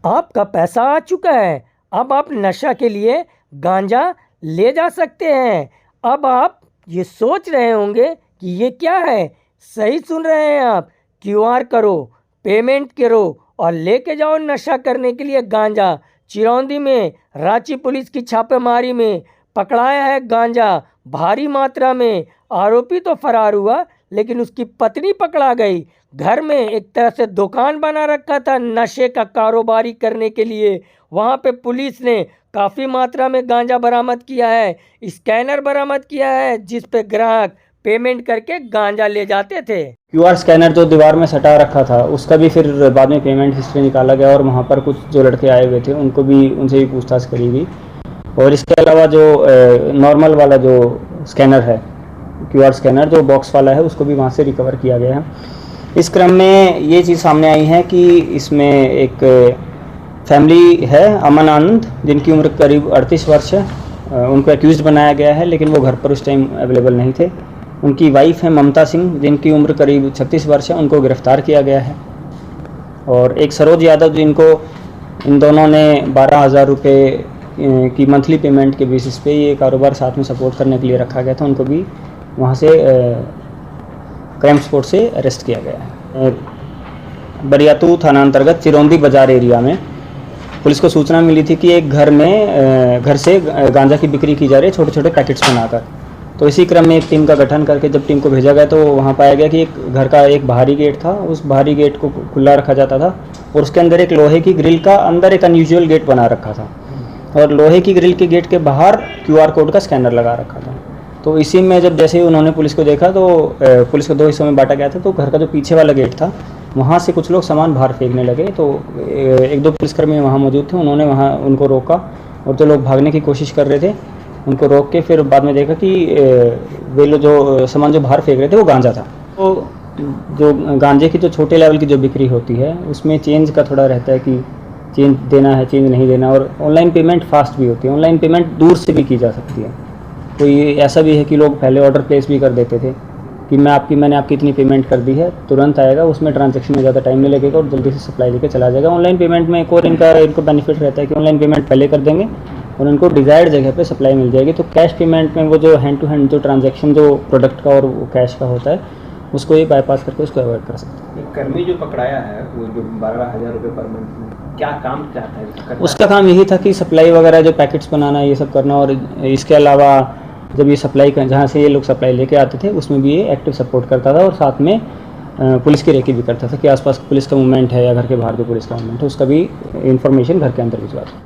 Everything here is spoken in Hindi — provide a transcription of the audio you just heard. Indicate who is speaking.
Speaker 1: आपका पैसा आ चुका है। अब आप नशा के लिए गांजा ले जा सकते हैं। अब आप ये सोच रहे होंगे कि ये क्या है। सही सुन रहे हैं आप। क्यूआर करो, पेमेंट करो और लेके जाओ नशा करने के लिए गांजा। चिरौंदी में रांची पुलिस की छापेमारी में पकड़ाया है गांजा भारी मात्रा में। आरोपी तो फरार हुआ, लेकिन उसकी पत्नी पकड़ा गई। घर में एक तरह से दुकान बना रखा था नशे का कारोबारी करने के लिए। वहाँ पे पुलिस ने काफ़ी मात्रा में गांजा बरामद किया है। स्कैनर बरामद किया है जिस पे ग्राहक पेमेंट करके गांजा ले जाते थे।
Speaker 2: क्यूआर स्कैनर जो दीवार में सटा रखा था उसका भी फिर बाद में पेमेंट हिस्ट्री निकाला गया और वहाँ पर कुछ जो लड़के आए हुए थे उनको भी उनसे भी पूछताछ करी गई। और इसके अलावा जो नॉर्मल वाला जो स्कैनर है, क्यूआर स्कैनर जो बॉक्स वाला है, उसको भी वहाँ से रिकवर किया गया है। इस क्रम में ये चीज़ सामने आई है कि इसमें एक फैमिली है, अमन आनंद, जिनकी उम्र करीब 38 वर्ष है। उनको एक्यूज़ड बनाया गया है, लेकिन वो घर पर उस टाइम अवेलेबल नहीं थे। उनकी वाइफ है ममता सिंह, जिनकी उम्र करीब 36 वर्ष है, उनको गिरफ्तार किया गया है। और एक सरोज यादव, जिनको इन दोनों ने 12,000 रुपये की मंथली पेमेंट के बेसिस पे ये कारोबार साथ में सपोर्ट करने के लिए रखा गया था, उनको भी वहाँ से क्राइम स्पॉट से अरेस्ट किया गया है। बरियातू थाना अंतर्गत चिरौंदी बाजार एरिया में पुलिस को सूचना मिली थी कि एक घर से गांजा की बिक्री की जा रही है छोटे छोटे पैकेट्स बनाकर। तो इसी क्रम में एक टीम का गठन करके जब टीम को भेजा गया तो वहाँ पाया गया कि एक घर का एक बाहरी गेट था, उस बाहरी गेट को खुला रखा जाता था और उसके अंदर एक लोहे की ग्रिल का अंदर एक अनयूजुअल गेट बना रखा था और लोहे की ग्रिल के गेट के बाहर क्यूआर कोड का स्कैनर लगा रखा था। तो इसी में जब जैसे ही उन्होंने पुलिस को देखा तो पुलिस को 2 हिस्सों में बांटा गया था। तो घर का जो पीछे वाला गेट था वहाँ से कुछ लोग सामान बाहर फेंकने लगे। तो 1-2 पुलिसकर्मी वहाँ मौजूद थे, उन्होंने वहाँ उनको रोका और जो लोग भागने की कोशिश कर रहे थे उनको रोक के फिर बाद में देखा कि वे लोग जो सामान जो बाहर फेंक रहे थे वो गांजा था। तो जो गांजे की जो छोटे लेवल की जो बिक्री होती है उसमें चेंज का थोड़ा रहता है कि चेंज देना है, चेंज नहीं देना। और ऑनलाइन पेमेंट फास्ट भी होती है, ऑनलाइन पेमेंट दूर से भी की जा सकती है। कोई ऐसा भी है कि लोग पहले ऑर्डर प्लेस भी कर देते थे कि मैंने आपकी इतनी पेमेंट कर दी है, तुरंत आएगा, उसमें ट्रांजैक्शन में ज़्यादा टाइम नहीं लगेगा और जल्दी से सप्लाई लेके चला जाएगा। ऑनलाइन पेमेंट में एक और इनको बेनिफिट रहता है कि ऑनलाइन पेमेंट पहले कर देंगे और उनको डिज़ायर्ड जगह पे सप्लाई मिल जाएगी। तो कैश पेमेंट में वो जो हैंड टू हैंड जो ट्रांजैक्शन जो प्रोडक्ट का और कैश का होता है उसको ये बाईपास करके उसको अवॉइड कर सकते हैं।
Speaker 3: कर्मी जो पकड़ाया है वो जो 12,000 रुपये पर मंथ में क्या काम चाहता है?
Speaker 2: उसका काम यही था कि सप्लाई वगैरह जो पैकेट्स बनाना ये सब करना। और इसके अलावा जब ये सप्लाई जहाँ से ये लोग सप्लाई लेके आते थे उसमें भी ये एक्टिव सपोर्ट करता था और साथ में पुलिस की रेकी भी करता था कि आसपास पुलिस का मूवमेंट है या घर के बाहर जो पुलिस का मूवमेंट है उसका भी इंफॉर्मेशन घर के अंदर भिजवाता था।